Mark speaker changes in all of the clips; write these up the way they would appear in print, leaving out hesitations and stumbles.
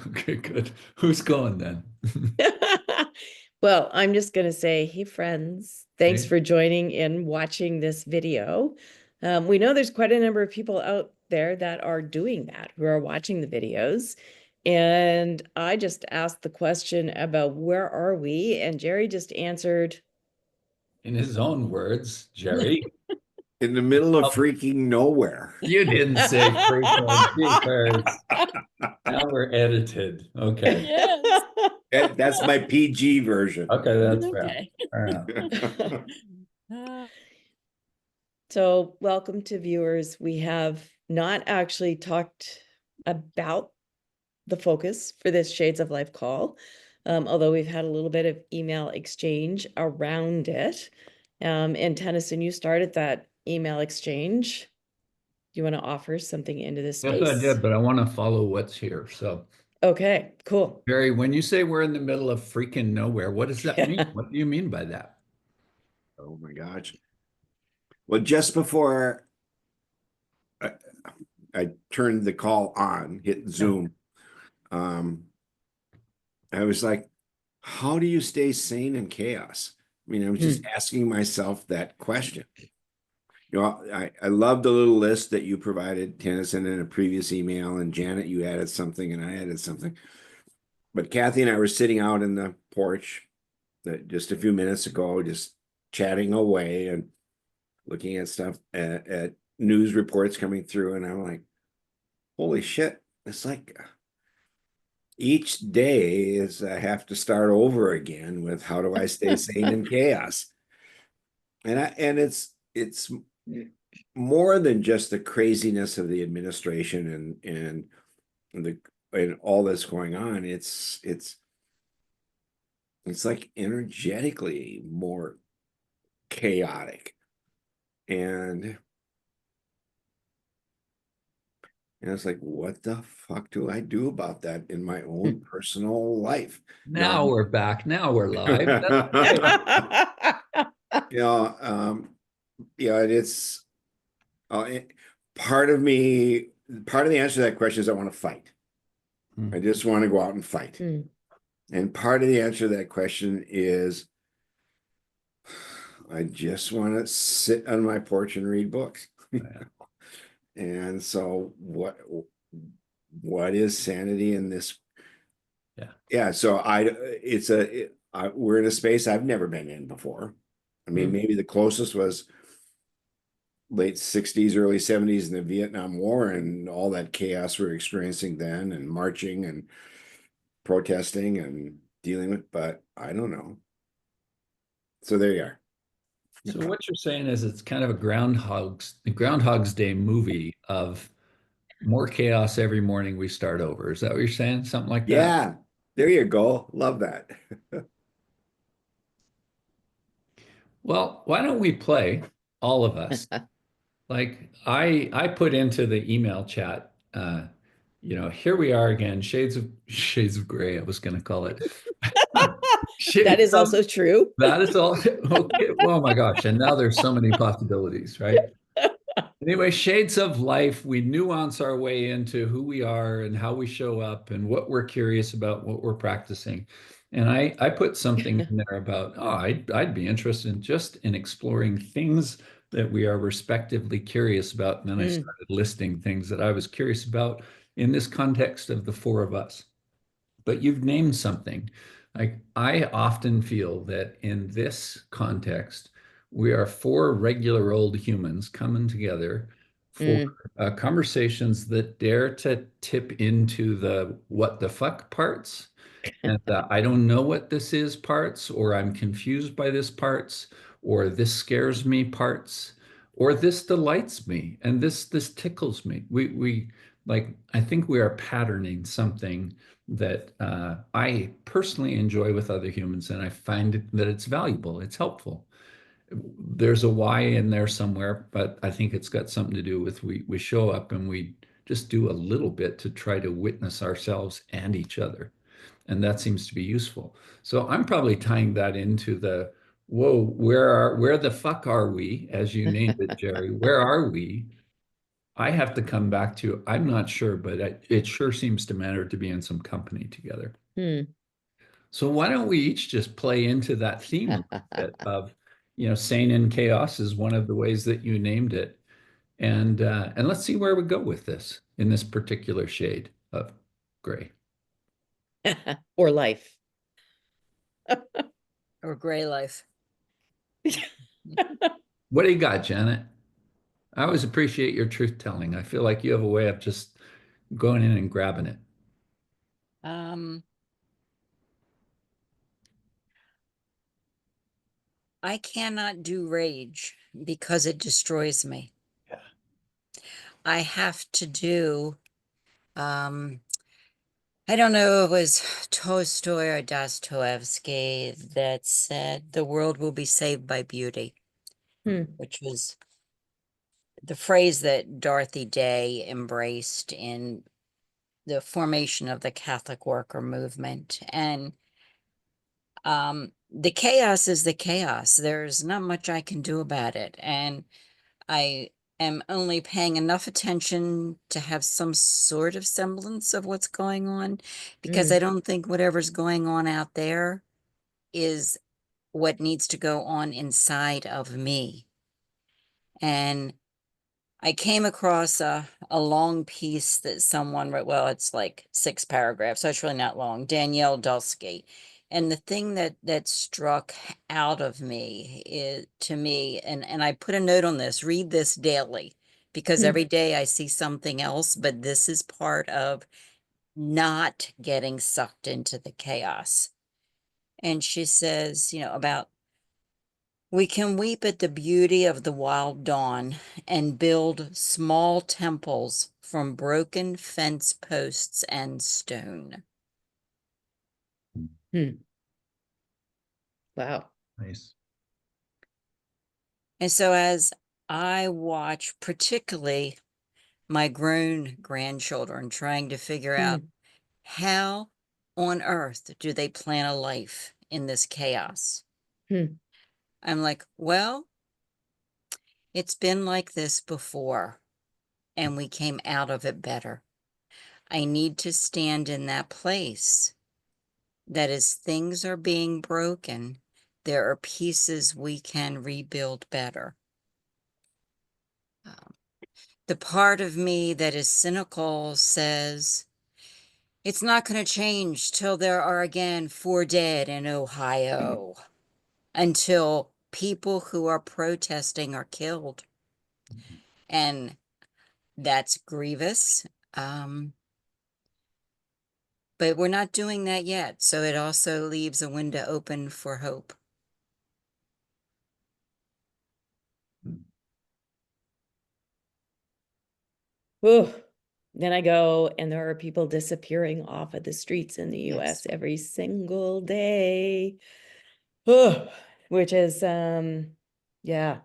Speaker 1: Okay, good. Who's going then?
Speaker 2: Well, I'm just going to say, hey, friends, thanks
Speaker 1: Hey,
Speaker 2: for joining in watching this video. We know there's quite a number of people out there that are doing that, who are watching the videos. And I just asked the question about where are we? And Jerry just answered,
Speaker 1: in his own words, Jerry,
Speaker 3: In the middle of
Speaker 1: oh,
Speaker 3: freaking nowhere.
Speaker 1: you didn't say freaking jeepers. Now we're edited. Okay.
Speaker 2: yes.
Speaker 3: That's my PG version.
Speaker 1: Okay, that's fair.
Speaker 2: Okay.
Speaker 1: Fair enough.
Speaker 2: So, welcome to viewers. We have not actually talked about the focus for this Shades of Life call, although we've had a little bit of email exchange around it. And Tennyson, you started that email exchange. Do you want to offer something into this
Speaker 1: Yes, I
Speaker 2: space?
Speaker 1: did, but I want to follow what's here. So,
Speaker 2: Okay, cool.
Speaker 1: Jerry, when you say we're in the middle of freaking nowhere, what does that mean?
Speaker 2: Yeah.
Speaker 1: What do you mean by that?
Speaker 3: Oh my gosh. Well, just before I, I turned the call on, hit Zoom, um, I was like, how do you stay sane in chaos? I mean, I was just asking myself that question. You know, I love the little list that you provided, Tennyson, in a previous email, and Janet, you added something, and I added something. But Kathy and I were sitting out in the porch just a few minutes ago, just chatting away and looking at stuff at news reports coming through, and I'm like, holy shit! It's like each day is I have to start over again with how do I stay sane in chaos, and it's more than just the craziness of the administration and all that's going on. It's like energetically more chaotic. And it's like, what the fuck do I do about that in my own personal life? Now,
Speaker 1: Now we're back. Now we're live. That's great.
Speaker 3: you know, it's it, part of me, part of the answer to that question is I want to fight. I just want to go out and fight. And part of the answer to that question is I just want to sit on my porch and read books.
Speaker 1: Yeah.
Speaker 3: And so what is sanity in this?
Speaker 1: Yeah.
Speaker 3: Yeah, so we're in a space I've never been in before. I mean, maybe the closest was late 60s, early 70s in the Vietnam War and all that chaos we're experiencing then, and marching and protesting and dealing with, but I don't know. So there you are.
Speaker 1: So what you're saying is it's kind of a Groundhog's Day movie of more chaos every morning we start over. Is that what you're saying? Something like that?
Speaker 3: Yeah, there you go. Love that.
Speaker 1: Well, why don't we play, all of us? Like I put into the email chat, here we are again, shades of gray, I was gonna call it.
Speaker 2: That
Speaker 1: Shades
Speaker 2: is
Speaker 1: of
Speaker 2: also true.
Speaker 1: that is all okay. Oh my gosh. And now there's so many possibilities, right? Anyway, shades of life, we nuance our way into who we are and how we show up and what we're curious about, what we're practicing. And I put something in there about, I'd be interested in just in exploring things that we are respectively curious about. And then I started listing things that I was curious about in this context of the four of us. But you've named something. Like I often feel that in this context, we are four regular old humans coming together for conversations that dare to tip into the what the fuck parts and the I don't know what this is parts, or I'm confused by this parts, or this scares me parts, or this delights me and this tickles me. We like I think we are patterning something that I personally enjoy with other humans, and I find that it's valuable, it's helpful. There's a why in there somewhere, but I think it's got something to do with we show up and we just do a little bit to try to witness ourselves and each other. And that seems to be useful. So I'm probably tying that into the whoa, where the fuck are we, as you named it, Jerry? Where are we? I have to come back to, I'm not sure, but it sure seems to matter to be in some company together.
Speaker 2: Hmm.
Speaker 1: So why don't we each just play into that theme a bit of, sane in chaos is one of the ways that you named it. And let's see where we go with this in this particular shade of gray.
Speaker 2: Or life.
Speaker 4: Or gray life.
Speaker 1: What do you got, Janet? I always appreciate your truth telling. I feel like you have a way of just going in and grabbing it.
Speaker 4: I cannot do rage because it destroys me.
Speaker 1: Yeah.
Speaker 4: I have to do, I don't know if it was Tolstoy or Dostoevsky that said the world will be saved by beauty, which was the phrase that Dorothy Day embraced in the formation of the Catholic worker movement. And the chaos is the chaos. There's not much I can do about it. And I am only paying enough attention to have some sort of semblance of what's going on, because I don't think whatever's going on out there is what needs to go on inside of me. And I came across a long piece that someone wrote. Well, it's like 6 paragraphs, so it's really not long. Danielle Dulski. And the thing that struck out of me is, to me, and I put a note on this, read this daily, because every day I see something else, but this is part of not getting sucked into the chaos. And she says, about, we can weep at the beauty of the wild dawn and build small temples from broken fence posts and stone.
Speaker 2: Wow.
Speaker 1: Nice.
Speaker 4: And so as I watch particularly my grown grandchildren trying to figure out how on earth do they plan a life in this chaos, I'm like, well, it's been like this before, and we came out of it better. I need to stand in that place that as things are being broken, there are pieces we can rebuild better. The part of me that is cynical says, it's not going to change till there are again 4 dead in Ohio, until people who are protesting are killed. And that's grievous. But we're not doing that yet. So it also leaves a window open for hope.
Speaker 2: Ooh. Then I go, and there are people disappearing off of the streets in the US
Speaker 4: Yes.
Speaker 2: every single day. Ooh. Which is, yeah.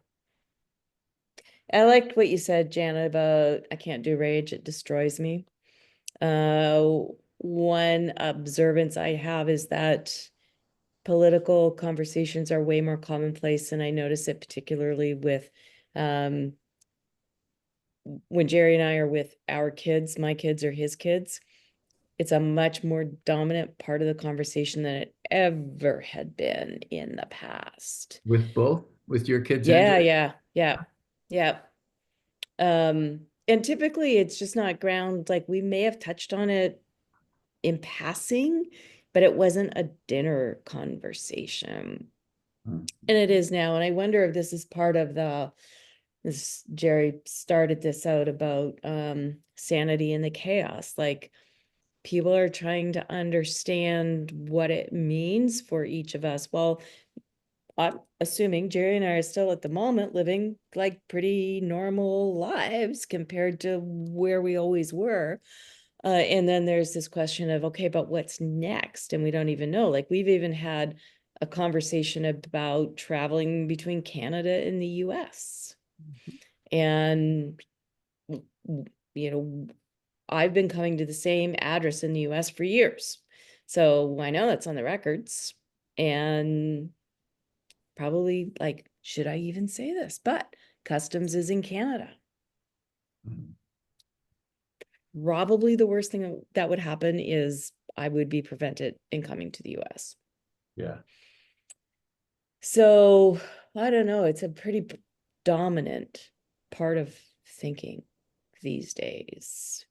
Speaker 2: I liked what you said, Janet, about I can't do rage, it destroys me. One observance I have is that political conversations are way more commonplace, and I notice it particularly with when Jerry and I are with our kids, my kids or his kids. It's a much more dominant part of the conversation than it ever had been in the past.
Speaker 1: With both? With your kids and
Speaker 2: Yeah,
Speaker 1: yours?
Speaker 2: yeah. And typically it's just not ground, like we may have touched on it in passing, but it wasn't a dinner conversation. And it is now. And I wonder if this is part of this Jerry started this out about sanity in the chaos. Like people are trying to understand what it means for each of us. Well, I'm assuming Jerry and I are still at the moment living like pretty normal lives compared to where we always were. And then there's this question of, okay, but what's next? And we don't even know. Like we've even had a conversation about traveling between Canada and the US. And, I've been coming to the same address in the US for years. So I know that's on the records. And probably like, should I even say this? But customs is in Canada. probably the worst thing that would happen is I would be prevented in coming to the US.
Speaker 1: Yeah.
Speaker 2: So I don't know, it's a pretty dominant part of thinking these days.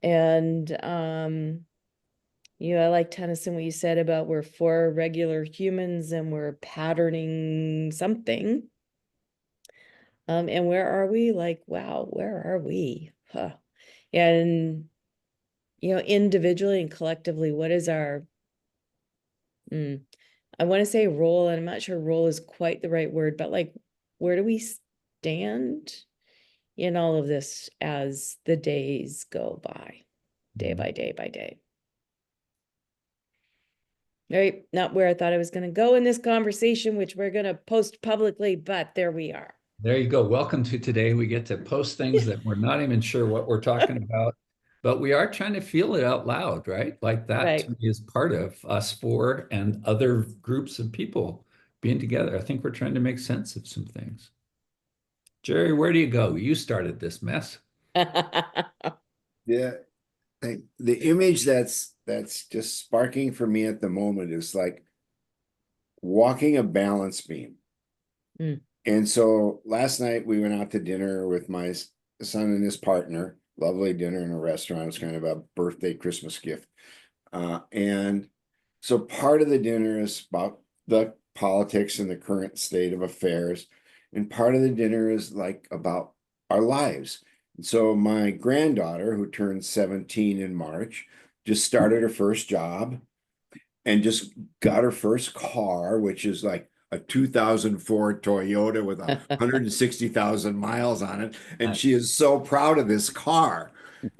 Speaker 2: And I like Tennyson, what you said about we're four regular humans and we're patterning something. And where are we? Like, wow, where are we? Huh. And individually and collectively, what is our I want to say role, and I'm not sure role is quite the right word, but like, where do we stand in all of this as the days go by, day by day by day? All right, not where I thought I was going to go in this conversation, which we're going to post publicly, but there we are.
Speaker 1: There you go. Welcome to today. We get to post things that we're not even sure what we're talking about, but we are trying to feel it out loud, right? Like that to
Speaker 2: Right.
Speaker 1: me is part of us four and other groups of people being together. I think we're trying to make sense of some things. Jerry, where do you go? You started this mess.
Speaker 3: Yeah, the image that's just sparking for me at the moment is like walking a balance beam.
Speaker 2: Mm.
Speaker 3: And so last night we went out to dinner with my son and his partner. Lovely dinner in a restaurant. It was kind of a birthday Christmas gift. And so part of the dinner is about the politics and the current state of affairs. And part of the dinner is like about our lives. And so my granddaughter, who turned 17 in March, just started her first job and just got her first car, which is like a 2004 Toyota with 160,000 miles on it. And she is so proud of this car.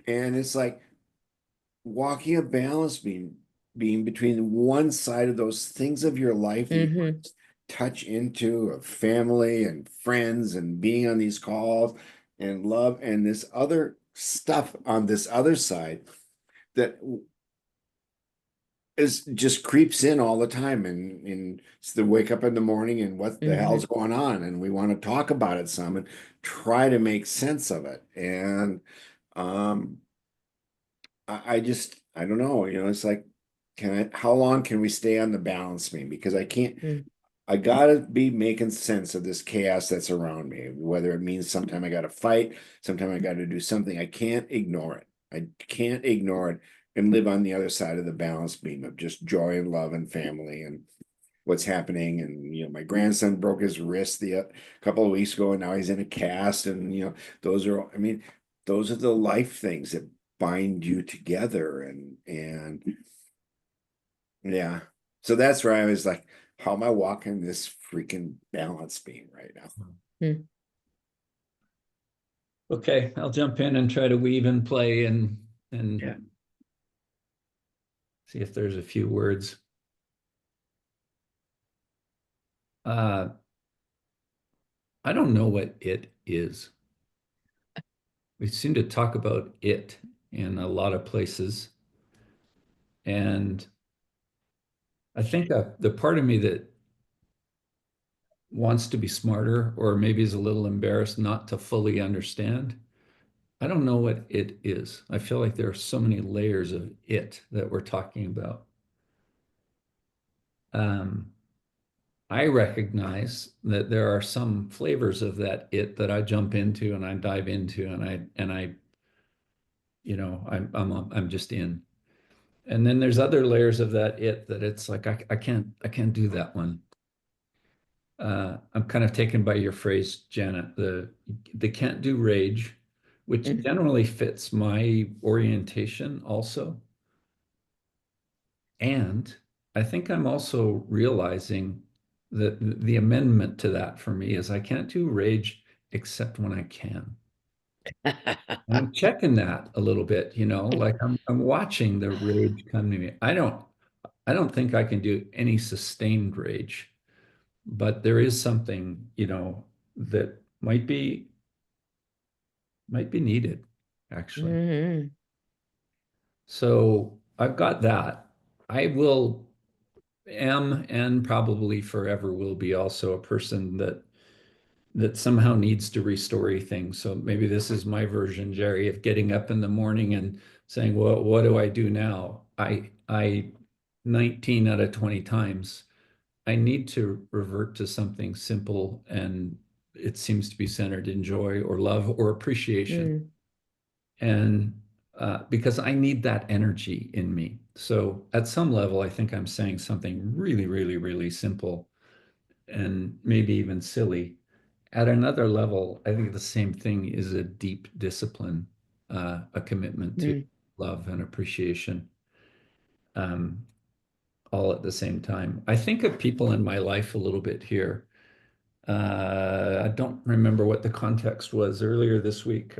Speaker 3: And it's like walking a balance beam between one side of those things of your life that you touch into of family and friends and being on these calls and love and this other stuff on this other side that is just creeps in all the time and it's the wake up in the morning and what the hell's going on and we want to talk about it some and try to make sense of it and I don't know, it's like how long can we stay on the balance beam because I gotta be making sense of this chaos that's around me, whether it means sometime I gotta fight, sometime I gotta do something. I can't ignore it. I can't ignore it and live on the other side of the balance beam of just joy and love and family and what's happening. And my grandson broke his wrist the couple of weeks ago, and now he's in a cast. And those are the life things that bind you together. And yeah, so that's where I was like, how am I walking this freaking balance beam right now?
Speaker 1: Okay, I'll jump in and try to weave and play and
Speaker 3: Yeah.
Speaker 1: see if there's a few words. I don't know what it is. We seem to talk about it in a lot of places. And I think the part of me that wants to be smarter or maybe is a little embarrassed not to fully understand, I don't know what it is. I feel like there are so many layers of it that we're talking about. I recognize that there are some flavors of that it that I jump into and I dive into I'm just in. And then there's other layers of that it that it's like I can't do that one. I'm kind of taken by your phrase, Janet, the can't do rage, which generally fits my orientation also. And I think I'm also realizing that the amendment to that for me is I can't do rage except when I can. And I'm checking that a little bit, like I'm watching the rage come to me. I don't think I can do any sustained rage, but there is something, that might be needed, actually. So I've got that. I am and probably forever will be also a person that that somehow needs to restore things. So maybe this is my version, Jerry, of getting up in the morning and saying, well, what do I do now? I 19 out of 20 times, I need to revert to something simple, and it seems to be centered in joy or love or appreciation.
Speaker 2: Mm.
Speaker 1: And because I need that energy in me. So at some level, I think I'm saying something really, really, really simple and maybe even silly. At another level, I think the same thing is a deep discipline, a commitment to
Speaker 2: Mm.
Speaker 1: love and appreciation, um, all at the same time. I think of people in my life a little bit here. I don't remember what the context was earlier this week.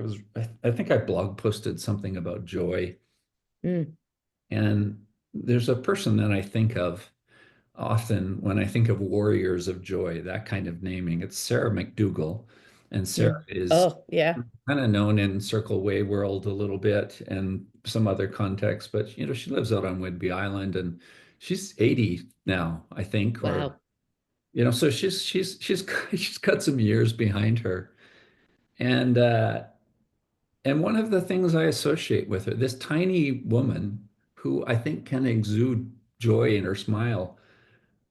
Speaker 1: I think I blog posted something about joy,
Speaker 2: Mm.
Speaker 1: and there's a person that I think of often when I think of warriors of joy, that kind of naming. It's Sarah McDougall, and Sarah
Speaker 2: Mm.
Speaker 1: is
Speaker 2: Oh, yeah.
Speaker 1: kind of known in Circle Way world a little bit and some other contexts, but she lives out on Whidbey Island, and she's 80 now, I think, or
Speaker 2: Wow.
Speaker 1: so she's she's got some years behind her. And and one of the things I associate with her, this tiny woman who I think can exude joy in her smile,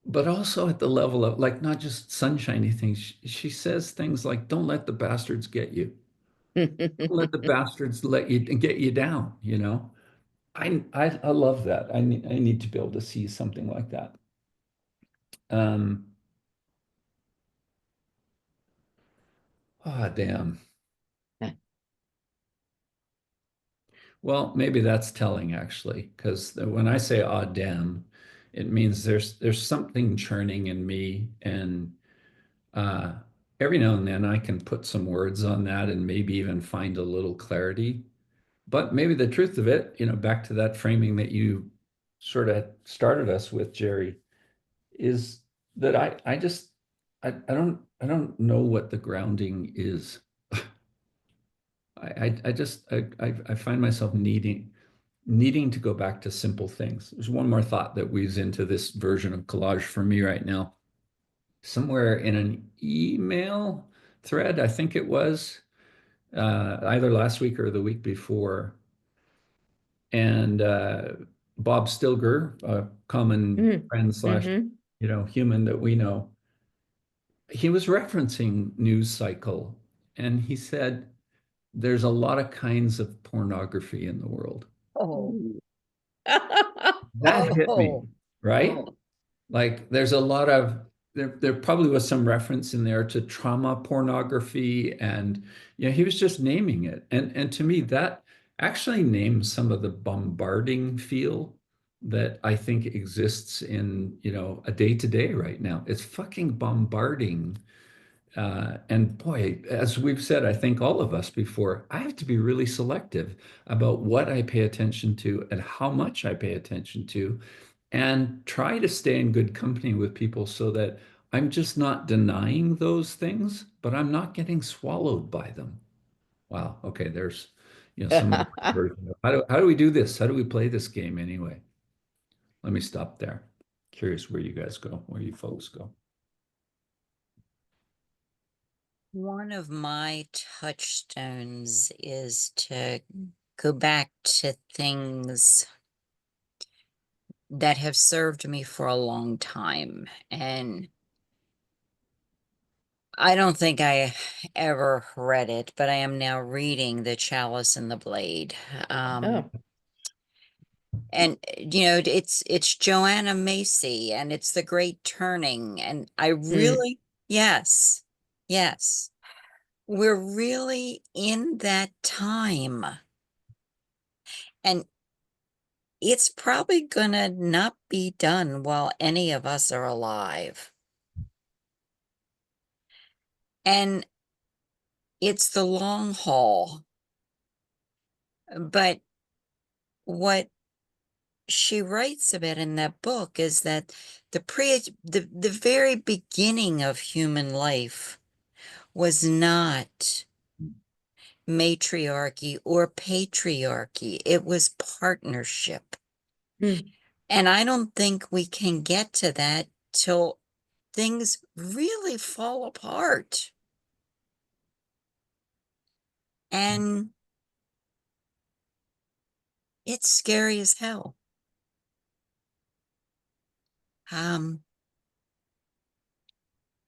Speaker 1: but also at the level of like not just sunshiny things. She says things like, "Don't let the bastards get you. Don't let the bastards let you get you down." I love that. I need to be able to see something like that. Um, damn. Well, maybe that's telling actually, because when I say "ah damn," it means there's something churning in me, and uh, every now and then I can put some words on that and maybe even find a little clarity. But maybe the truth of it, back to that framing that you sort of started us with, Jerry, is that I don't know what the grounding is. I find myself needing to go back to simple things. There's one more thought that weaves into this version of collage for me right now. Somewhere in an email thread, I think it was either last week or the week before, and Bob Stilger, a common
Speaker 2: Mm.
Speaker 1: friend slash
Speaker 2: Mm-hmm.
Speaker 1: human that we know, he was referencing news cycle, and he said there's a lot of kinds of pornography in the world.
Speaker 4: Oh,
Speaker 1: That hit me,
Speaker 4: oh,
Speaker 1: right?
Speaker 4: oh.
Speaker 1: Like there's a lot of there probably was some reference in there to trauma pornography, and he was just naming it. And to me that actually names some of the bombarding feel that I think exists in, a day to day right now. It's fucking bombarding. And boy, as we've said, I think all of us before, I have to be really selective about what I pay attention to and how much I pay attention to, and try to stay in good company with people so that I'm just not denying those things, but I'm not getting swallowed by them. Wow. Okay. There's, some of my version of how do we do this? How do we play this game anyway? Let me stop there. Curious where you guys go, where you folks go.
Speaker 4: One of my touchstones is to go back to things that have served me for a long time. And I don't think I ever read it, but I am now reading The Chalice and the Blade.
Speaker 2: Oh.
Speaker 4: And it's Joanna Macy, and it's the Great Turning, and I
Speaker 2: Mm.
Speaker 4: really, yes, yes, we're really in that time, and it's probably gonna not be done while any of us are alive. And it's the long haul. But what she writes about in that book is that the very beginning of human life was not matriarchy or patriarchy. It was partnership.
Speaker 2: Mm.
Speaker 4: And I don't think we can get to that till things really fall apart. And it's scary as hell.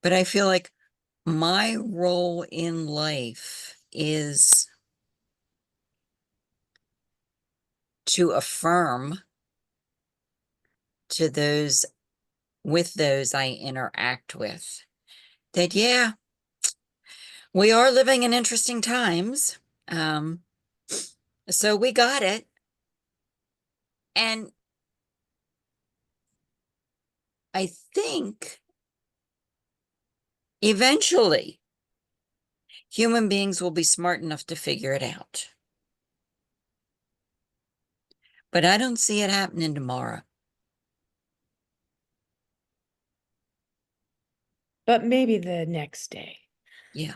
Speaker 4: But I feel like my role in life is to affirm to those I interact with that, yeah, we are living in interesting times. So we got it. And I think eventually human beings will be smart enough to figure it out. But I don't see it happening tomorrow.
Speaker 2: But maybe the next day.
Speaker 4: Yeah.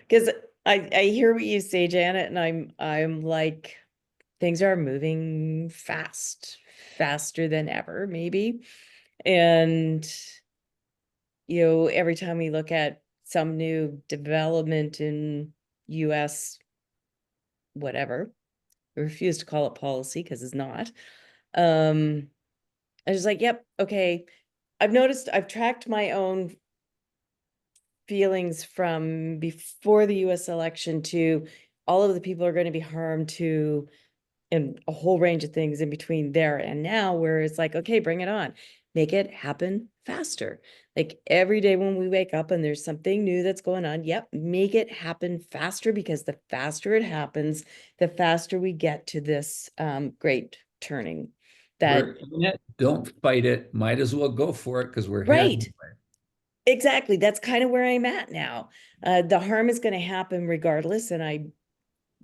Speaker 2: Because I hear what you say, Janet, and I'm like, things are moving faster than ever, maybe. And every time we look at some new development in US, whatever, I refuse to call it policy because it's not. I was like, yep, okay. I've tracked my own feelings from before the US election to all of the people are going to be harmed to, and a whole range of things in between there and now, where it's like, okay, bring it on, make it happen faster. Like every day when we wake up and there's something new that's going on, yep, make it happen faster, because the faster it happens, the faster we get to this great turning. That
Speaker 1: We're in it, don't fight it. Might as well go for it because we're here
Speaker 2: right.
Speaker 1: anyway.
Speaker 2: Exactly. That's kind of where I'm at now. The harm is going to happen regardless, and I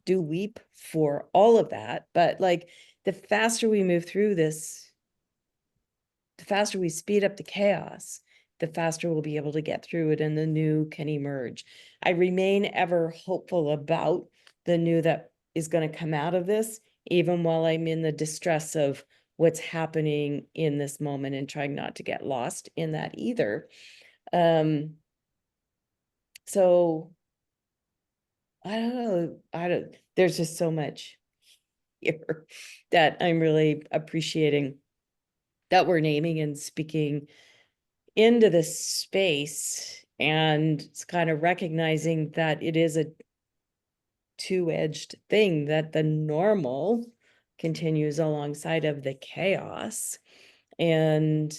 Speaker 2: do weep for all of that. But like, the faster we move through this, the faster we speed up the chaos, the faster we'll be able to get through it and the new can emerge. I remain ever hopeful about the new that is going to come out of this, even while I'm in the distress of what's happening in this moment, and trying not to get lost in that either. So I don't know. There's just so much here that I'm really appreciating that we're naming and speaking into this space, and it's kind of recognizing that it is a two-edged thing, that the normal continues alongside of the chaos, and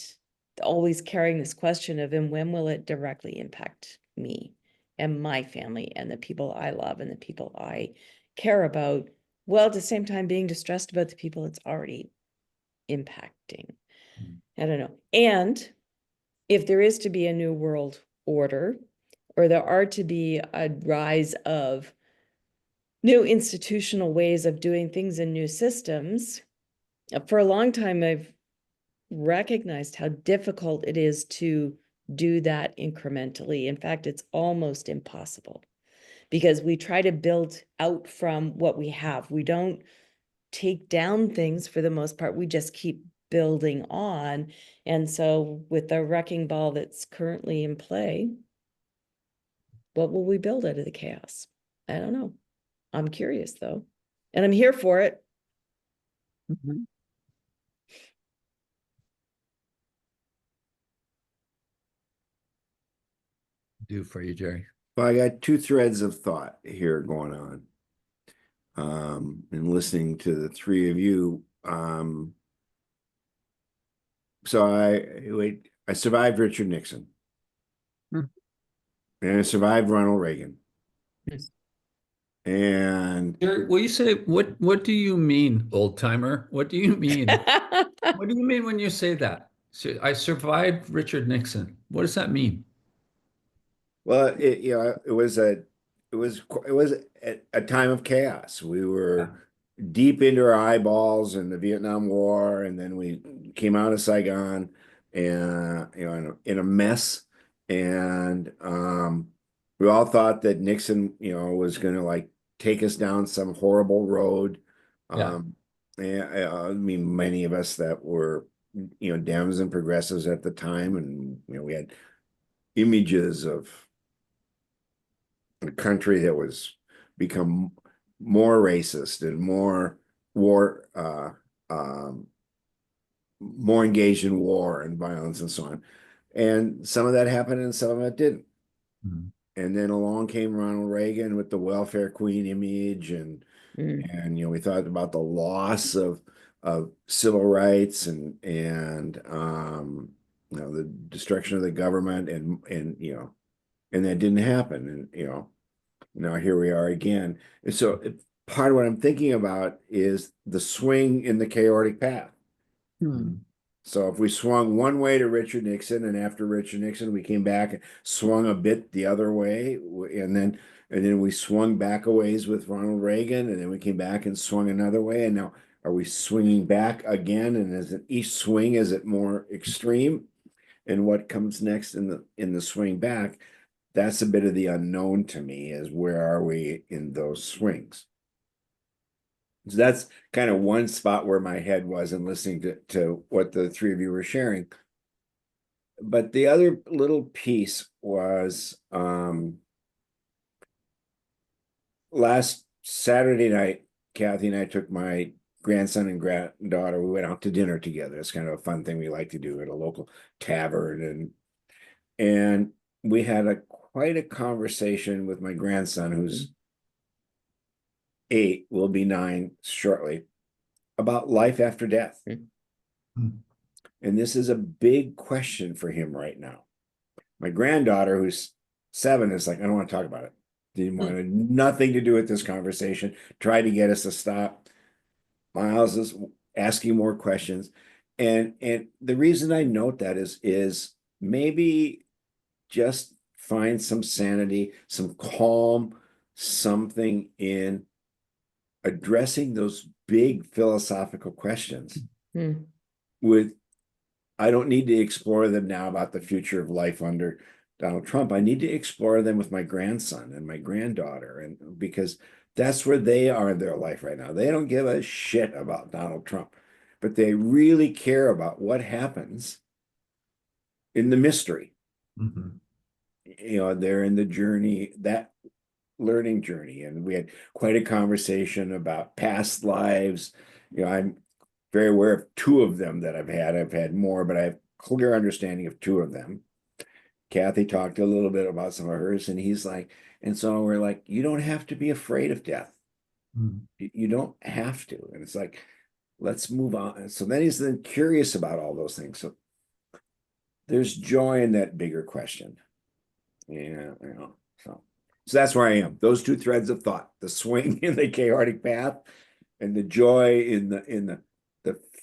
Speaker 2: always carrying this question of, and when will it directly impact me and my family and the people I love and the people I care about, while at the same time being distressed about the people it's already impacting. I don't know. And if there is to be a new world order, or there are to be a rise of new institutional ways of doing things and new systems, for a long time I've recognized how difficult it is to do that incrementally. In fact, it's almost impossible, because we try to build out from what we have. We don't take down things for the most part. We just keep building on. And so with the wrecking ball that's currently in play, what will we build out of the chaos? I don't know. I'm curious though, and I'm here for it.
Speaker 1: Do for you, Jerry.
Speaker 3: Well, I got two threads of thought here going on. And listening to the three of you. So I survived Richard Nixon. And I survived Ronald Reagan.
Speaker 1: Yes.
Speaker 3: And
Speaker 1: Jerry, will you say what do you mean, old timer? What do you mean? What do you mean when you say that? So I survived Richard Nixon. What does that mean?
Speaker 3: well, it was a time of chaos. We were deep into our eyeballs in the Vietnam War, and then we came out of Saigon, and in a mess. And we all thought that Nixon, was going to like take us down some horrible road.
Speaker 1: Yeah.
Speaker 3: And I mean, many of us that were, Dems and progressives at the time, and we had images of a country that was become more racist and more war, more engaged in war and violence and so on. And some of that happened and some of it didn't.
Speaker 1: Mhm.
Speaker 3: And then along came Ronald Reagan with the welfare queen image, and we thought about the loss of civil rights and the destruction of the government, and that didn't happen. And now here we are again. And so part of what I'm thinking about is the swing in the chaotic path.
Speaker 1: Mhm.
Speaker 3: So if we swung one way to Richard Nixon, and after Richard Nixon, we came back and swung a bit the other way, and then we swung back a ways with Ronald Reagan, and then we came back and swung another way, and now are we swinging back again? And each swing, is it more extreme? And what comes next in the swing back? That's a bit of the unknown to me. Is where are we in those swings? So that's kind of one spot where my head was in listening to what the three of you were sharing. But the other little piece was last Saturday night, Kathy and I took my grandson and granddaughter. We went out to dinner together. It's kind of a fun thing we like to do at a local tavern. And we had quite a conversation with my grandson, who's 8, will be 9 shortly, about life after death.
Speaker 1: Mhm.
Speaker 3: And this is a big question for him right now. My granddaughter, who's 7, is like, I don't want to talk about it. Didn't want nothing to do with this conversation. Tried to get us to stop. Miles is asking more questions. And the reason I note that is maybe just find some sanity, some calm, something in addressing those big philosophical questions with, I don't need to explore them now about the future of life under Donald Trump. I need to explore them with my grandson and my granddaughter, and because that's where they are in their life right now. They don't give a shit about Donald Trump, but they really care about what happens in the mystery.
Speaker 1: Mhm.
Speaker 3: They're in the journey, that learning journey, and we had quite a conversation about past lives. I'm very aware of 2 of them that I've had. I've had more, but I have clear understanding of 2 of them. Kathy talked a little bit about some of hers, and he's like, and so we're like, you don't have to be afraid of death.
Speaker 1: Mhm.
Speaker 3: You don't have to. And it's like, let's move on. So then he's then curious about all those things. So there's joy in that bigger question. Yeah, so that's where I am. Those 2 threads of thought: the swing in the chaotic path, and the joy in the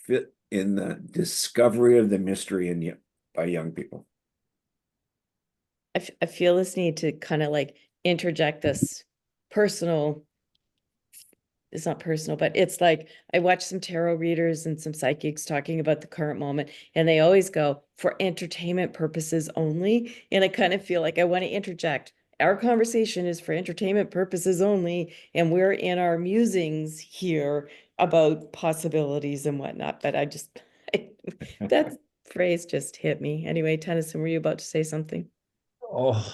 Speaker 3: fit in the discovery of the mystery by young people.
Speaker 2: I feel this need to kind of like interject this personal. It's not personal, but it's like I watch some tarot readers and some psychics talking about the current moment, and they always go for entertainment purposes only. And I kind of feel like I want to interject. Our conversation is for entertainment purposes only, and we're in our musings here about possibilities and whatnot. But that phrase just hit me. Anyway, Tennyson, were you about to say something?
Speaker 1: Oh,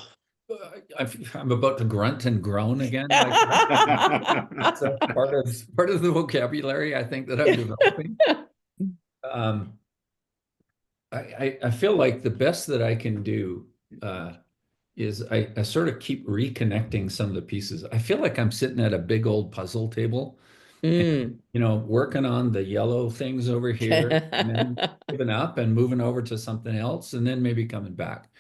Speaker 1: I'm about to grunt and groan again like that. That's a part of the vocabulary I think that I'm developing. Um, I feel like the best that I can do is I sort of keep reconnecting some of the pieces. I feel like I'm sitting at a big old puzzle table,
Speaker 2: Mm.
Speaker 1: working on the yellow things over here, and then giving up and moving over to something else, and then maybe coming back.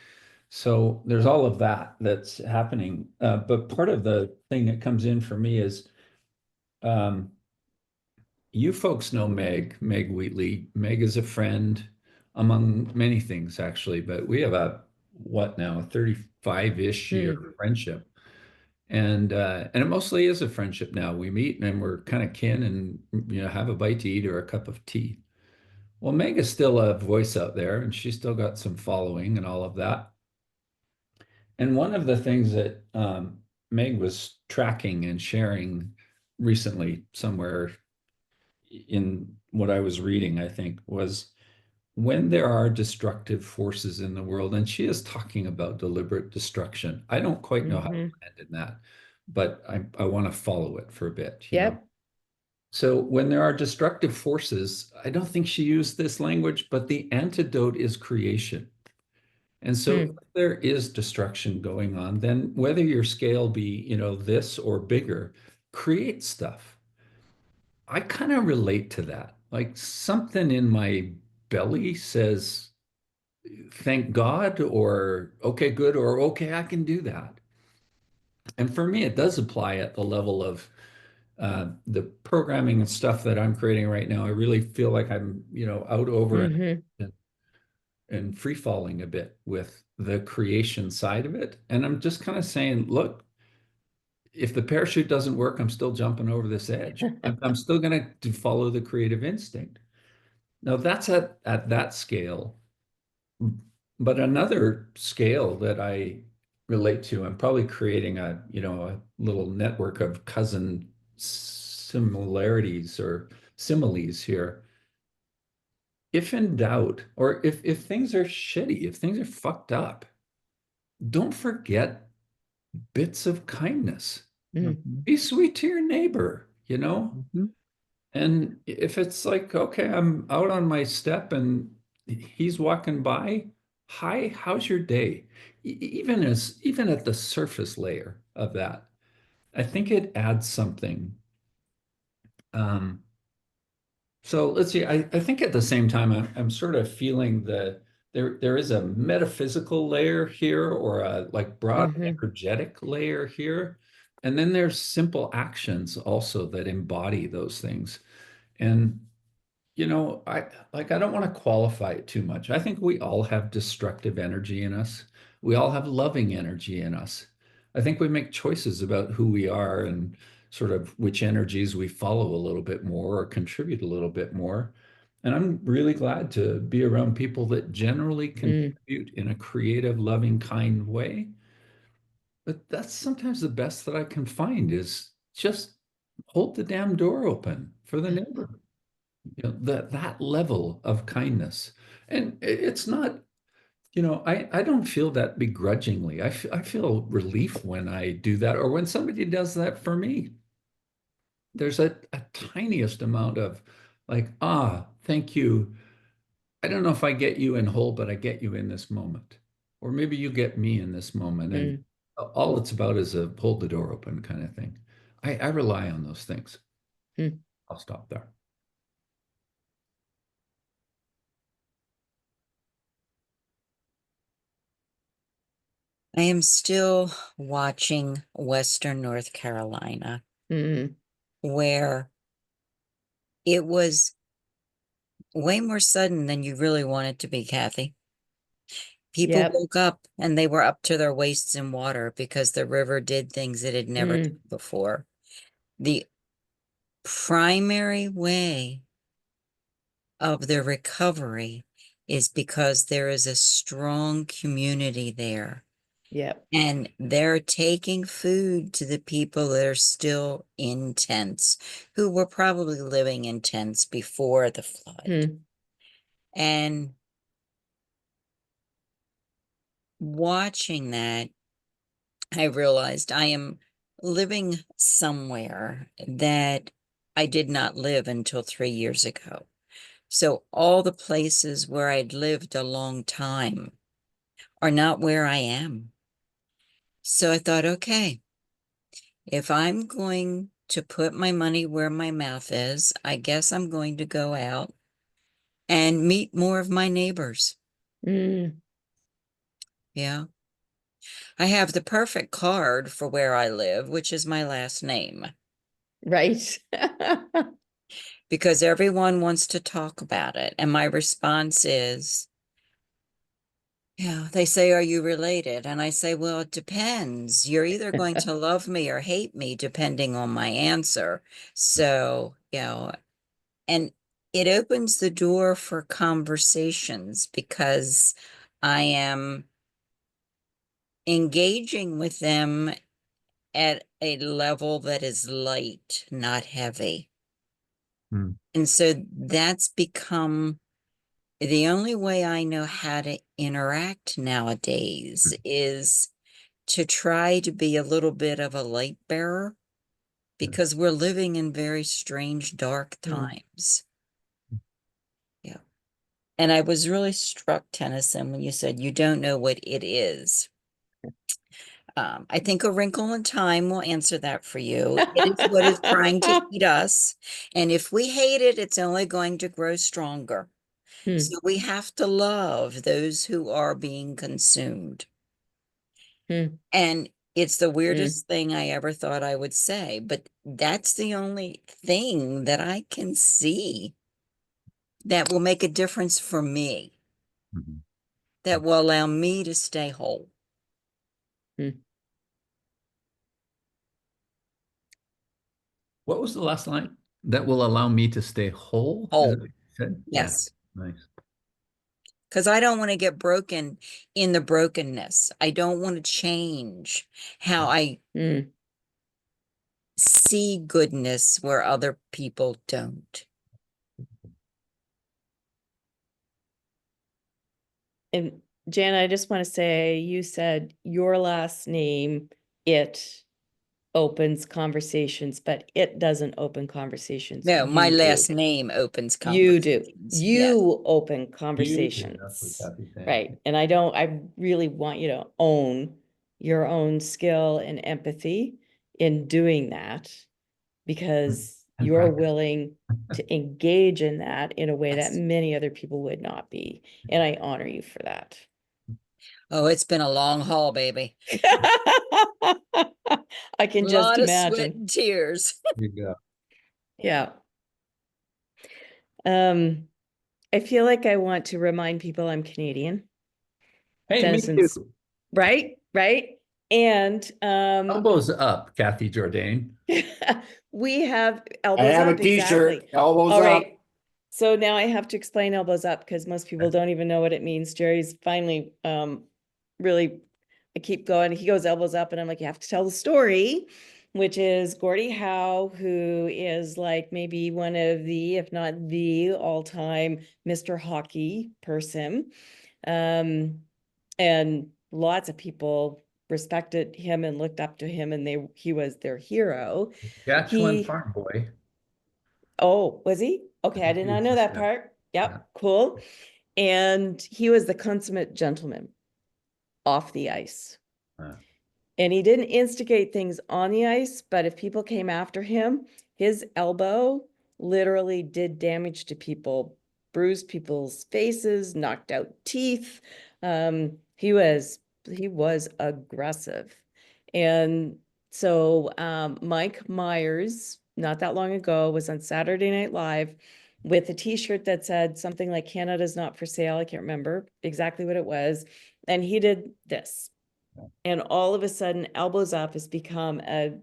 Speaker 1: So there's all of that that's happening. But part of the thing that comes in for me is um, you folks know Meg Wheatley. Meg is a friend among many things, actually, but we have what now, a 35-ish year friendship. And it mostly is a friendship now. We meet and we're kind of kin and have a bite to eat or a cup of tea. Well, Meg is still a voice out there and she's still got some following and all of that. And one of the things that Meg was tracking and sharing recently somewhere in what I was reading, I think, was when there are destructive forces in the world, and she is talking about deliberate destruction. I don't quite know how to
Speaker 2: Mhm.
Speaker 1: land in that, but I want to follow it for a bit, you know.
Speaker 2: Yep.
Speaker 1: So when there are destructive forces, I don't think she used this language, but the antidote is creation. And so if
Speaker 2: Hmm.
Speaker 1: there is destruction going on, then whether your scale be, you know, this or bigger, create stuff. I kind of relate to that. Like something in my belly says, thank God, or okay, good, or okay, I can do that. And for me, it does apply at the level of the programming and stuff that I'm creating right now. I really feel like I'm, you know, out over
Speaker 2: Hmm.
Speaker 1: and free falling a bit with the creation side of it. And I'm just kind of saying, look, if the parachute doesn't work, I'm still jumping over this edge. I'm still going to follow the creative instinct. Now that's at that scale. But another scale that I relate to, I'm probably creating a, you know, a little network of cousin similarities or similes here. If in doubt, or if things are shitty, if things are fucked up, don't forget bits of kindness.
Speaker 2: Mm.
Speaker 3: Mhm.
Speaker 1: Be sweet to your neighbor, you know?
Speaker 3: Mhm.
Speaker 1: And if it's like, okay, I'm out on my step and he's walking by, hi, how's your day? Even at the surface layer of that, I think it adds something. Um, so let's see. I think at the same time, I'm sort of feeling there is a metaphysical layer here or a like broad
Speaker 2: Hmm.
Speaker 1: energetic layer here. And then there's simple actions also that embody those things. And you know, I don't want to qualify it too much. I think we all have destructive energy in us. We all have loving energy in us. I think we make choices about who we are and sort of which energies we follow a little bit more or contribute a little bit more. And I'm really glad to be around people that generally
Speaker 2: Mm.
Speaker 1: contribute in a creative, loving, kind way. But that's sometimes the best that I can find is just hold the damn door open for the neighbor, you know, that level of kindness. And it's not, you know, I don't feel that begrudgingly. I feel relief when I do that or when somebody does that for me. There's a tiniest amount of like, ah, thank you. I don't know if I get you in whole, but I get you in this moment. Or maybe you get me in this moment. And
Speaker 2: Mm.
Speaker 1: all it's about is a hold the door open kind of thing. I rely on those things.
Speaker 2: Mm.
Speaker 1: I'll stop there.
Speaker 4: I am still watching Western North Carolina,
Speaker 2: Mm.
Speaker 4: where it was way more sudden than you really want it to be, Kathy. People
Speaker 2: Yep.
Speaker 4: woke up and they were up to their waists in water because the river did things it had never done
Speaker 2: Mm.
Speaker 4: before. The primary way of the recovery is because there is a strong community there.
Speaker 2: Yep.
Speaker 4: And they're taking food to the people that are still in tents, who were probably living in tents before the flood.
Speaker 2: Mm.
Speaker 4: And watching that, I realized I am living somewhere that I did not live until 3 years ago. So all the places where I'd lived a long time are not where I am. So I thought, okay, if I'm going to put my money where my mouth is, I guess I'm going to go out and meet more of my neighbors.
Speaker 2: Mm.
Speaker 4: Yeah. I have the perfect card for where I live, which is my last name,
Speaker 2: Right.
Speaker 4: because everyone wants to talk about it. And my response is, yeah, they say, are you related? And I say, well, it depends. You're either going to love me or hate me, depending on my answer. So, and it opens the door for conversations because I am engaging with them at a level that is light, not heavy.
Speaker 1: Hmm.
Speaker 4: And so that's become The only way I know how to interact nowadays is to try to be a little bit of a light bearer, because we're living in very strange, dark times. Yeah. And I was really struck, Tennyson, when you said you don't know what it is. I think a wrinkle in time will answer that for you. It is what is trying to eat us. And if we hate it, it's only going to grow stronger. So we have to love those who are being consumed. And it's the weirdest thing I ever thought I would say, but that's the only thing that I can see that will make a difference for me, that will allow me to stay whole.
Speaker 1: What was the last line? That will allow me to stay whole? Is
Speaker 4: Whole.
Speaker 1: that what you said?
Speaker 4: Yes.
Speaker 1: Yeah. Nice.
Speaker 4: Because I don't want to get broken in the brokenness. I don't want to change how I see goodness where other people don't.
Speaker 2: And Jana, I just want to say, you said your last name, it opens conversations, but it doesn't open conversations.
Speaker 4: No, my
Speaker 2: You do.
Speaker 4: last name opens
Speaker 2: You do.
Speaker 4: conversations. Yes.
Speaker 2: You open
Speaker 1: You do,
Speaker 2: conversations.
Speaker 1: that's what Kathy's saying.
Speaker 2: Right. And I really want you to own your own skill and empathy in doing that, because
Speaker 1: And
Speaker 2: you're
Speaker 1: practice.
Speaker 2: willing to engage in that in a way that
Speaker 4: Yes.
Speaker 2: many other people would not be. And I honor you for that.
Speaker 4: Oh, it's been a long haul, baby.
Speaker 2: I can
Speaker 4: A
Speaker 2: just
Speaker 4: lot of sweat
Speaker 2: imagine.
Speaker 4: and tears.
Speaker 1: There you go.
Speaker 2: Yeah. I feel like I want to remind people I'm Canadian.
Speaker 1: Hey, me
Speaker 2: Tennyson's
Speaker 1: too.
Speaker 2: right. And
Speaker 1: Elbows up, Kathy Jourdain.
Speaker 2: we have
Speaker 3: I
Speaker 2: elbows
Speaker 3: have
Speaker 2: up.
Speaker 3: a t-shirt,
Speaker 2: Exactly.
Speaker 3: elbows
Speaker 2: All
Speaker 3: up.
Speaker 2: right. So now I have to explain elbows up, because most people don't even know what it means. Jerry's finally really, I keep going. He goes elbows up, and I'm like, you have to tell the story, which is Gordie Howe, who is like maybe one of the, if not the all-time Mr. Hockey person. And lots of people respected him and looked up to him, and he was their hero.
Speaker 1: Saskatchewan farm boy.
Speaker 2: Oh, was he? Okay, I did not know that part. Yep,
Speaker 1: Yeah.
Speaker 2: cool. And he was the consummate gentleman off the ice. And he didn't instigate things on the ice, but if people came after him, his elbow literally did damage to people, bruised people's faces, knocked out teeth. He was aggressive. And so Mike Myers, not that long ago, was on Saturday Night Live with a t-shirt that said something like "Canada's not for sale." I can't remember exactly what it was. And he did this. And all of a sudden, elbows up has become a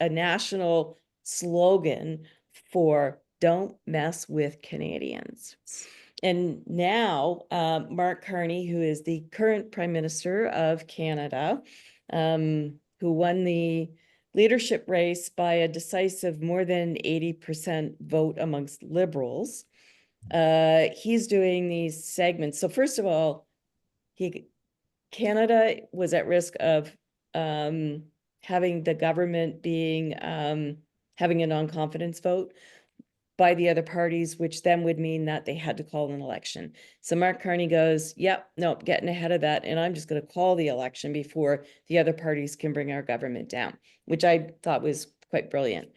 Speaker 2: national slogan for don't mess with Canadians. And now Mark Carney, who is the current Prime Minister of Canada, who won the leadership race by a decisive more than 80% vote amongst Liberals, he's doing these segments. So first of all, Canada was at risk of having the government being having a non-confidence vote by the other parties, which then would mean that they had to call an election. So Mark Carney goes, yep, nope, getting ahead of that. And I'm just going to call the election before the other parties can bring our government down, which I thought was quite brilliant.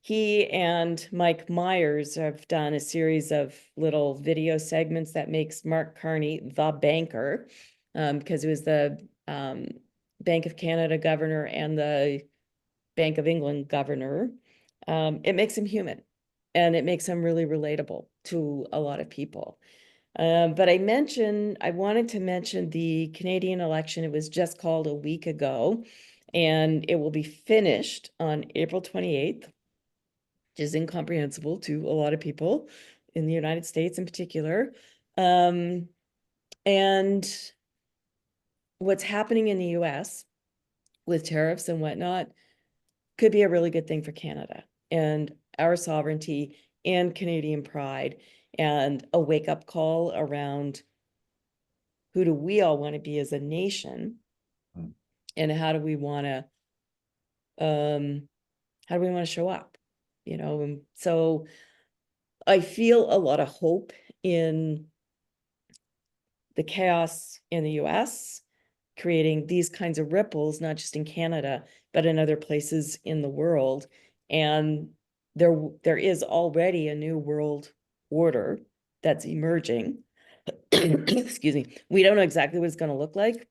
Speaker 2: He and Mike Myers have done a series of little video segments that makes Mark Carney the banker, because it was the Bank of Canada governor and the Bank of England governor. It makes him human, and it makes him really relatable to a lot of people. But I wanted to mention the Canadian election. It was just called a week ago, and it will be finished on April 28th, which is incomprehensible to a lot of people in the United States in particular. And what's happening in the US with tariffs and whatnot could be a really good thing for Canada and our sovereignty and Canadian pride. and a wake-up call around who do we all want to be as a nation, and how do we want to show up, and so I feel a lot of hope in the chaos in the US creating these kinds of ripples, not just in Canada, but in other places in the world. And there is already a new world order that's emerging. Excuse me. We don't know exactly what it's going to look like,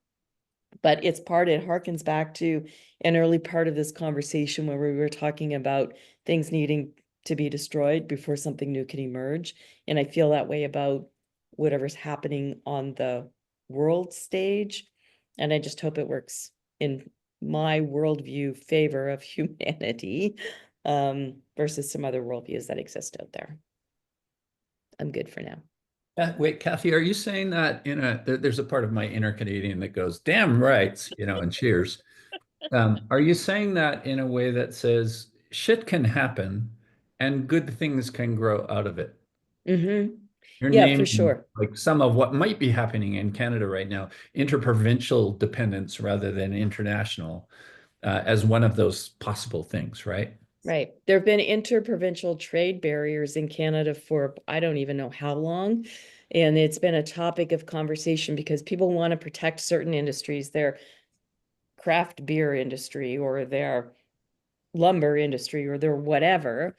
Speaker 2: but it harkens back to an early part of this conversation where we were talking about things needing to be destroyed before something new can emerge. And I feel that way about whatever's happening on the world stage. And I just hope it works in my worldview favor of humanity, versus some other worldviews that exist out there. I'm good for now.
Speaker 1: Wait, Kathy, are you saying that there's a part of my inner Canadian that goes, damn right, and cheers. Are you saying that in a way that says shit can happen and good things can grow out of it?
Speaker 2: Mm-hmm.
Speaker 1: You're
Speaker 2: Yeah, for
Speaker 1: naming
Speaker 2: sure.
Speaker 1: like some of what might be happening in Canada right now, interprovincial dependence rather than international, as one of those possible things, right?
Speaker 2: Right. There have been interprovincial trade barriers in Canada for I don't even know how long. And it's been a topic of conversation because people want to protect certain industries, their craft beer industry or their lumber industry or their whatever.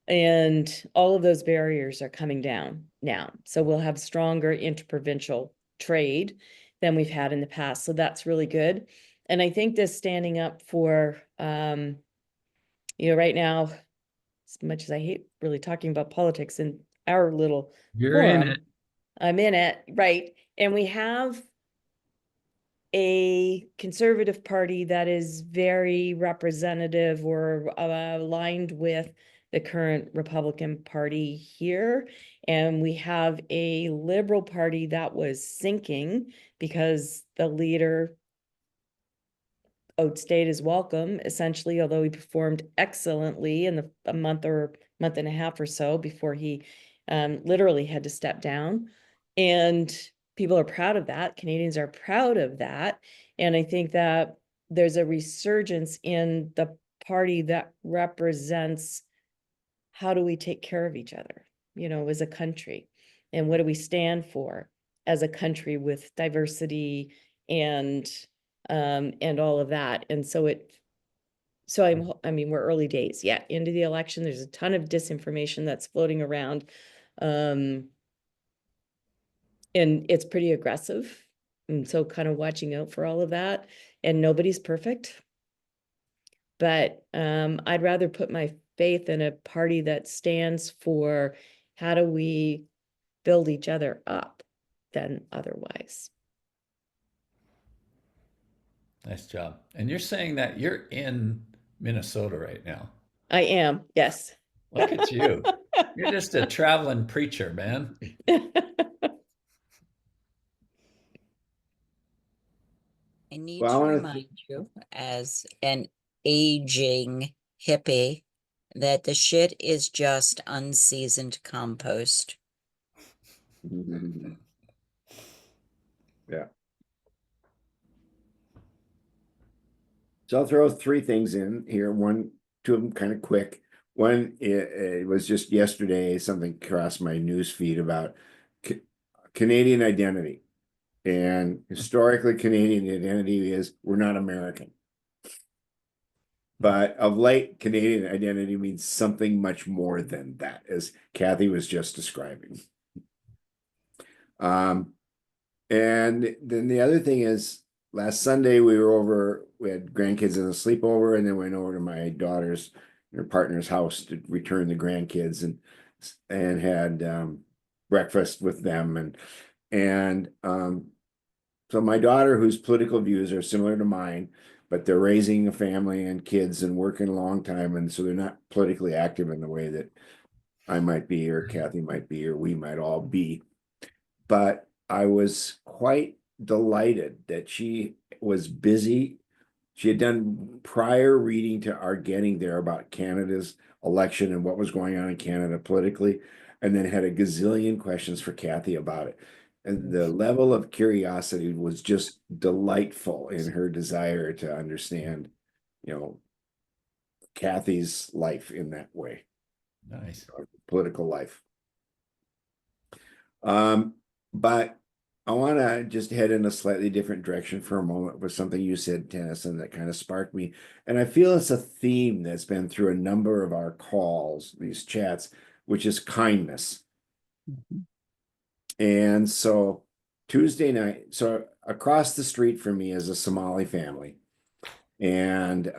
Speaker 2: And all of those barriers are coming down now. So we'll have stronger interprovincial trade than we've had in the past. So that's really good. And I think this standing up for, right now, as much as I hate really talking about politics in our little
Speaker 1: You're in
Speaker 2: forum,
Speaker 1: it.
Speaker 2: I'm in it, right? And we have a conservative party that is very representative or aligned with the current Republican Party here. And we have a Liberal Party that was sinking because the leader outstayed his welcome, essentially, although he performed excellently in a month and a half or so before he literally had to step down. And people are proud of that. Canadians are proud of that. And I think that there's a resurgence in the party that represents how do we take care of each other, as a country, and what do we stand for as a country with diversity and all of that. And so we're early days yet into the election. There's a ton of disinformation that's floating around. And it's pretty aggressive. And so kind of watching out for all of that, and nobody's perfect. But I'd rather put my faith in a party that stands for how do we build each other up than otherwise.
Speaker 1: Nice job. And you're saying that you're in Minnesota right now.
Speaker 2: I am, yes.
Speaker 1: Look at you. You're just a traveling preacher, man.
Speaker 4: I need
Speaker 3: Well, I
Speaker 4: to
Speaker 3: wanna
Speaker 4: remind you, as an aging hippie, that the shit is just unseasoned compost.
Speaker 3: Yeah. So I'll throw three things in here. Two of them kind of quick. One, it was just yesterday, something crossed my news feed about Canadian identity. And historically, Canadian identity is we're not American. But of late, Canadian identity means something much more than that, as Kathy was just describing. And then the other thing is, last Sunday we had grandkids in a sleepover, and then went over to my daughter's, her partner's house to return the grandkids and had breakfast with them. So my daughter, whose political views are similar to mine, but they're raising a family and kids and working a long time, and so they're not politically active in the way that I might be, or Kathy might be, or we might all be. But I was quite delighted that she was busy. She had done prior reading to our getting there about Canada's election and what was going on in Canada politically. and then had a gazillion questions for Kathy about it. And the level of curiosity was just delightful in her desire to understand, you know, Kathy's life in that way,
Speaker 1: Nice.
Speaker 3: political life. But I want to just head in a slightly different direction for a moment with something you said, Tenneson, that kind of sparked me. And I feel it's a theme that's been through a number of our calls, these chats, which is kindness. And so Tuesday night, so across the street from me is a Somali family. And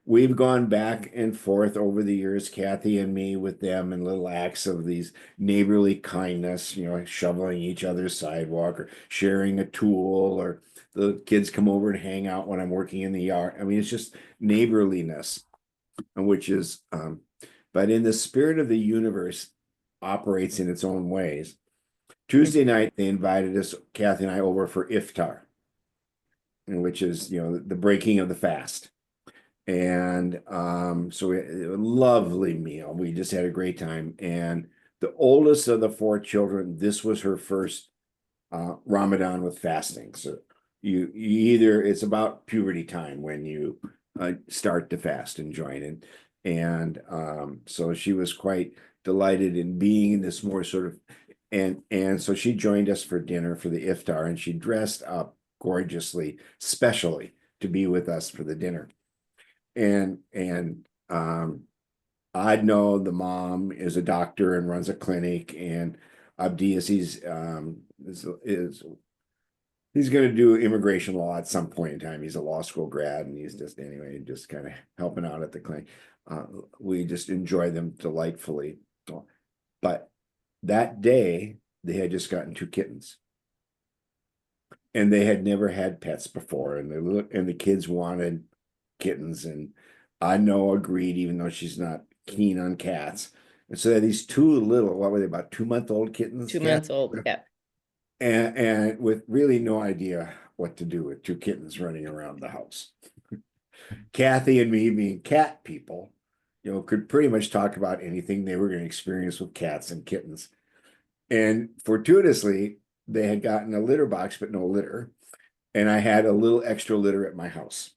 Speaker 3: we've gone back and forth over the years, Kathy and me, with them, in little acts of these neighborly kindness, you know, shoveling each other's sidewalk or sharing a tool, or the kids come over and hang out when I'm working in the yard. I mean, it's just neighborliness, which is, but in the spirit of the universe operates in its own ways. Tuesday night, they invited us, Kathy and I, over for iftar, which is, you know, the breaking of the fast. And so we had a lovely meal. We just had a great time. And the oldest of the 4 children, this was her first Ramadan with fasting. So you either, it's about puberty time when you start to fast and join in. And so she was quite delighted in being in this more sort of, and so she joined us for dinner for the iftar, and she dressed up gorgeously, specially to be with us for the dinner. And I know the mom is a doctor and runs a clinic, and Abdias, he's going to do immigration law at some point in time. He's a law school grad, and he's just, anyway, just kind of helping out at the clinic. We just enjoy them delightfully. But that day, they had just gotten 2 kittens, and they had never had pets before, and the kids wanted kittens, and I know agreed, even though she's not keen on cats. And so they had these 2 little, what were they, about 2-month-old kittens?
Speaker 2: 2 months old, yeah.
Speaker 3: And with really no idea what to do with 2 kittens running around the house. Kathy and me, being cat people, you know, could pretty much talk about anything they were going to experience with cats and kittens. And fortuitously, they had gotten a litter box, but no litter. And I had a little extra litter at my house.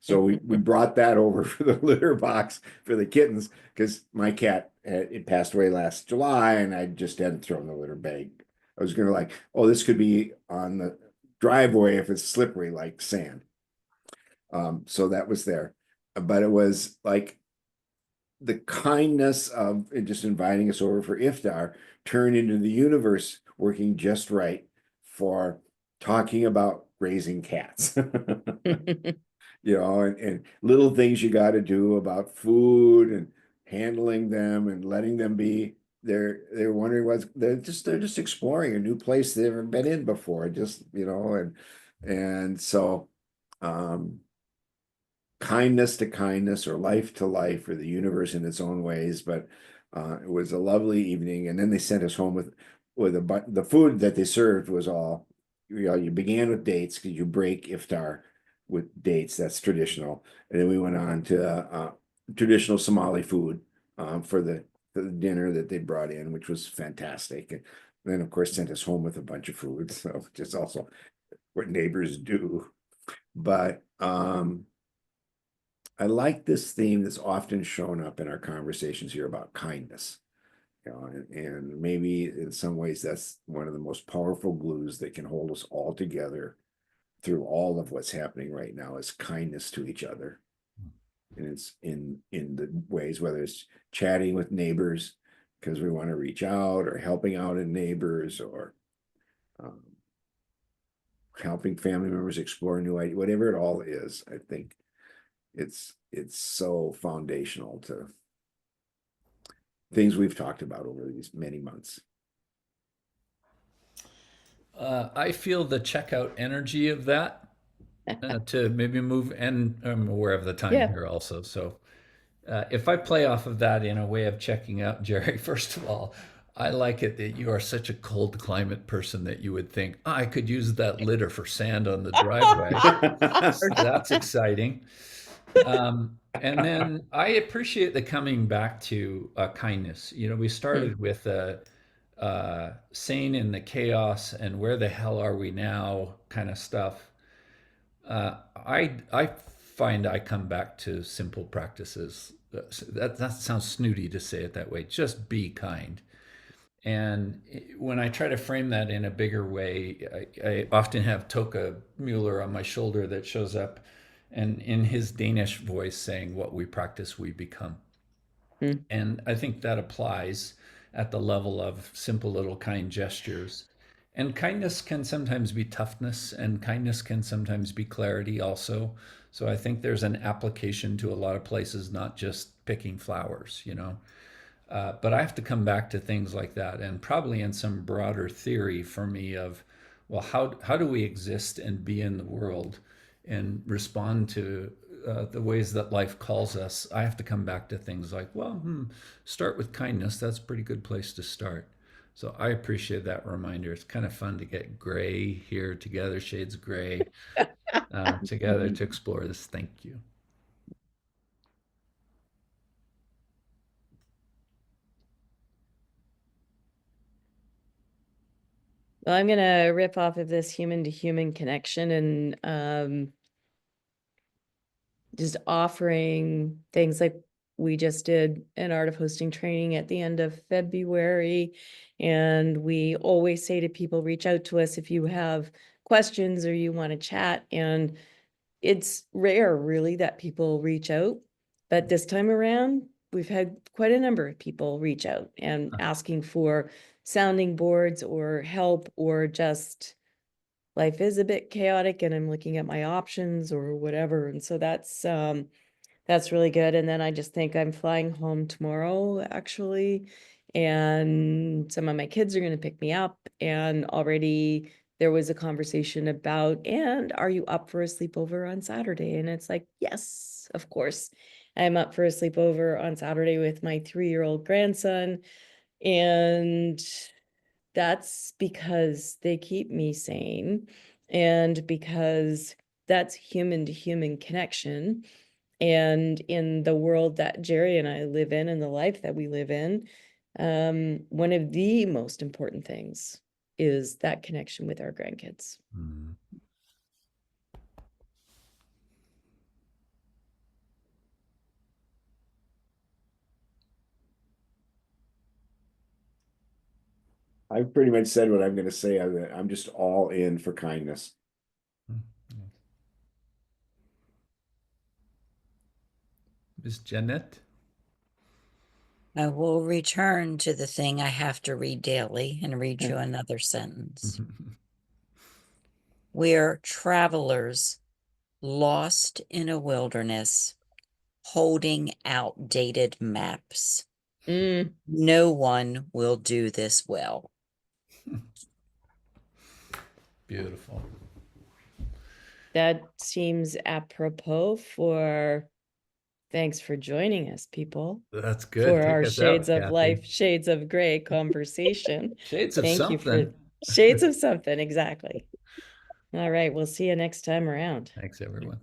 Speaker 3: So we brought that over for the litter box for the kittens, because my cat it passed away last July, and I just hadn't thrown the litter bag. I was gonna like, oh, this could be on the driveway if it's slippery like sand. So that was there. But it was like the kindness of just inviting us over for iftar turned into the universe working just right for talking about raising cats. You know, and little things you got to do about food and handling them and letting them be. They're wondering what's, they're just exploring a new place they've never been in before. Just, you know, and so kindness to kindness, or life to life, or the universe in its own ways. But it was a lovely evening, and then they sent us home with the food that they served was all, you know, you began with dates because you break iftar with dates. That's traditional. And then we went on to traditional Somali food for the dinner that they brought in, which was fantastic. And then, of course, sent us home with a bunch of food. So just also what neighbors do. But I like this theme that's often shown up in our conversations here about kindness. You know, and maybe in some ways that's one of the most powerful glues that can hold us all together through all of what's happening right now, is kindness to each other. And it's in the ways, whether it's chatting with neighbors because we want to reach out, or helping out in neighbors, or helping family members explore new ideas, whatever it all is. I think it's so foundational to things we've talked about over these many months.
Speaker 1: I feel the checkout energy of that to maybe move, and I'm aware of the time
Speaker 2: Yeah.
Speaker 1: here also. So if I play off of that in a way of checking out, Jerry, first of all, I like it that you are such a cold climate person that you would think, I could use that litter for sand on the driveway. So that's exciting. And then I appreciate the coming back to kindness. You know, we
Speaker 2: Hmm.
Speaker 1: started with sane in the chaos and where the hell are we now kind of stuff. I find I come back to simple practices. That sounds snooty to say it that way. Just be kind. And when I try to frame that in a bigger way, I often have Toka Mueller on my shoulder that shows up and in his Danish voice saying, "What we practice, we become."
Speaker 2: Hmm.
Speaker 1: And I think that applies at the level of simple little kind gestures. And kindness can sometimes be toughness, and kindness can sometimes be clarity also. So I think there's an application to a lot of places, not just picking flowers, you know. But I have to come back to things like that, and probably in some broader theory for me of, well, how do we exist and be in the world and respond to the ways that life calls us? I have to come back to things like, well, start with kindness. That's a pretty good place to start. So I appreciate that reminder. It's kind of fun to get gray here together, shades of gray together to explore this. Thank you.
Speaker 2: Well, I'm gonna rip off of this human to human connection and just offering things like we just did an art of hosting training at the end of February. And we always say to people, reach out to us if you have questions or you want to chat. And it's rare, really, that people reach out. But this time around, we've had quite a number of people reach out and asking for sounding boards or help, or just life is a bit chaotic and I'm looking at my options or whatever. And so that's really good. And then I just think I'm flying home tomorrow, actually, and some of my kids are going to pick me up. And already there was a conversation about, and are you up for a sleepover on Saturday? And it's like, yes, of course. I'm up for a sleepover on Saturday with my 3-year-old grandson. And that's because they keep me sane and because that's human to human connection. And in the world that Jerry and I live in and the life that we live in, one of the most important things is that connection with our grandkids.
Speaker 1: Mm.
Speaker 3: I've pretty much said what I'm going to say. I'm just all in for kindness.
Speaker 1: Miss Jeanette?
Speaker 4: I will return to the thing I have to read daily and read
Speaker 2: Yeah.
Speaker 4: you another sentence. We're travelers lost in a wilderness, holding outdated maps.
Speaker 2: Mm,
Speaker 4: No one will do this well.
Speaker 1: Beautiful.
Speaker 2: that seems apropos for thanks for joining us, people,
Speaker 1: That's good.
Speaker 2: for
Speaker 1: Take
Speaker 2: our
Speaker 1: us
Speaker 2: Shades
Speaker 1: out,
Speaker 2: of
Speaker 1: Kathy.
Speaker 2: Life, Shades of Gray conversation.
Speaker 1: Shades of
Speaker 2: Thank you for
Speaker 1: something.
Speaker 2: Shades of something, exactly. All right, we'll see you next time around.
Speaker 1: Thanks, everyone.